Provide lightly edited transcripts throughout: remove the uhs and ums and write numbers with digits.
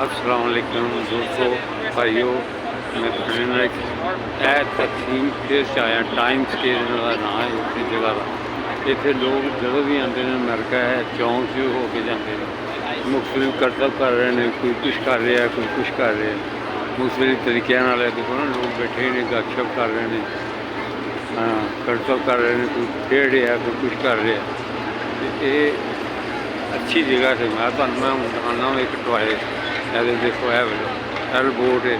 अस्सलाम वालेकुम दोस्तों भाइयों, मैं ਤੁਹਾਡੇ ਨਾਲ ਇਹ ਤਕਸੀਮ ਸਟੇਜ 'ਚ ਆਇਆ। ਟਾਈਮ ਸਟੇਜ ਦਾ ਨਾਂ ਹੈ ਇਸ ਜਗ੍ਹਾ ਦਾ। ਇੱਥੇ ਲੋਕ ਜਦੋਂ ਵੀ ਆਉਂਦੇ ਨੇ ਅਮਰੀਕਾ ਹੈ ਚੌਂਕ 'ਚ ਹੋ ਕੇ ਜਾਂਦੇ ਨੇ। ਮੁਖਤਲਿਫ ਕਰਤੱਵ ਕਰ ਰਹੇ ਨੇ, ਕੋਈ ਕੁਛ ਕਰ ਰਿਹਾ, ਕੋਈ ਕੁਛ ਕਰ ਰਿਹਾ। ਮੁਖਤਲਿਫ ਤਰੀਕਿਆਂ ਨਾਲ ਦੇਖੋ ਨਾ, ਲੋਕ ਬੈਠੇ ਨੇ ਗੱਪਸ਼ਪ ਕਰ ਰਹੇ ਨੇ, ਕਰਤੱਵ ਕਰ ਰਹੇ ਨੇ, ਕੋਈ ਖੇਡ ਰਿਹਾ, ਕੋਈ ਕੁਛ ਕਰ ਰਿਹਾ। ਤੇ ਇਹ ਅੱਛੀ ਜਗ੍ਹਾ ਤੇ ਮੈਂ ਤੁਹਾਨੂੰ ਦਿਖਾਉਂਦਾ ਇੱਕ ਟੋਏ। ਇਹਦੇ देखो है हर बोट है,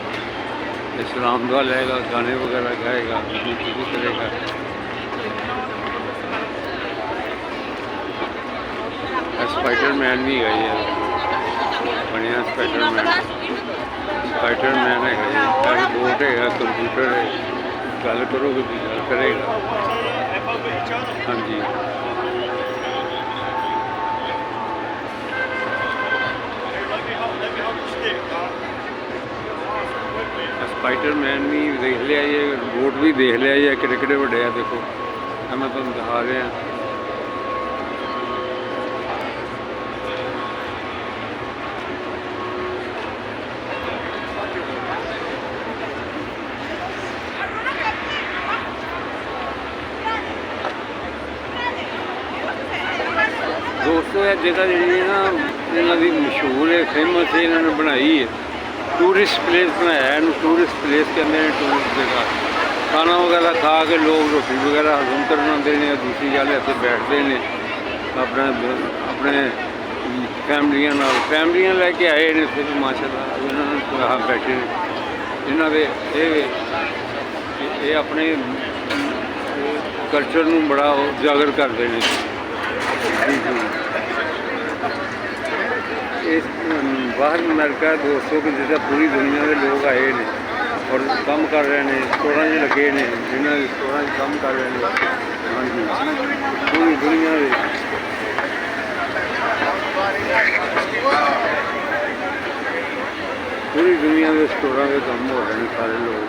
इस्लाम दुआ लेगा, गाने वगैरह गाएगा, कुछ करेगा। स्पाइडरमैन भी है ये बढ़िया स्पाइडरमैन है। हर बोट है, कंप्यूटर है, गल करोगे तो गल करेगा। हाँ जी, स्पाइडरमैन भी देख लिया, ये बोट भी देख लिया, ये किड़े बड़े हैं। देखो मैं तुम दिखा रहा। दोस्तों यह जगह जी ना इन्हों की मशहूर है, फेमस है, इन्होंने बनाई है। टूरिस्ट प्लेस बनाया है, टूरिस्ट प्लेस कहते हैं। टूरिस्ट जगह खाना वगैरह खा के लोग रोटी वगैरह हजम करन आते हैं, दूसरी गल इत्थे बैठते हैं अपने अपने फैमिलियां लैके आए ने इत्थे भी माशाअल्लाह। इन्होंने बैठे ने, इन्हों के अपने कल्चर नूं बड़ा उजागर करते हैं। इस बाहर अमेरिका दोस्तों कि जिस पूरी दुनिया के लोग आए हैं और काम कर रहे हैं, स्टोर लगे ने, जिन्होंने स्टोर काम कर रहे हैं। हाँ जी, पूरी दुनिया के स्टोर के काम हो रहे हैं। सारे लोग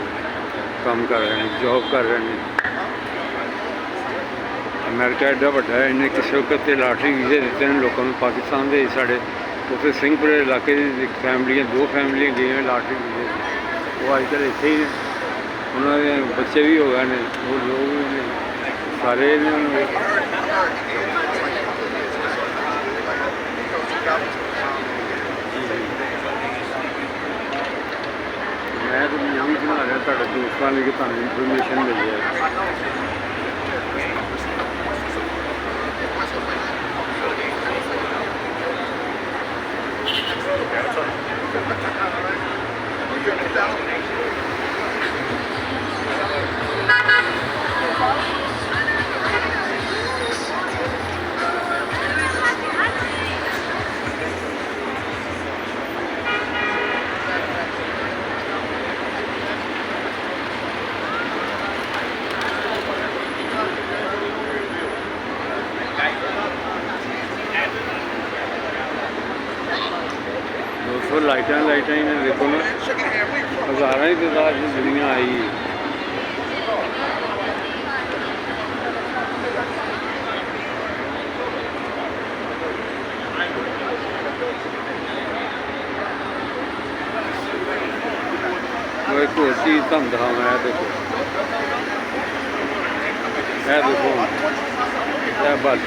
काम कर रहे हैं, जॉब कर रहे हैं। अमेरिका एडा वड्डा है, इन्हें किसी वक्त लाटरी वीजे दिते हैं लोगों को। पाकिस्तान के साढ़े उत्थे सिंहपुर इलाके फैमिलियां, 2 फैमिलियां गई लाटरी वीजे, वो अजकल इत्थे ही ने। उन्होंने बच्चे भी हो गए हैं, वो लोग भी ने सारे मैं तो मूवी बना रहा तुहाडे दोस्तों लई कि तुहानूं इनफॉर्मेशन मिल जाए। दोस्तों लाइटा ही ने देखो ना, हज़ारों की तादाद में दुनिया आई है। तो एक और चीज़ तुम दिखावा है, देखो यह बस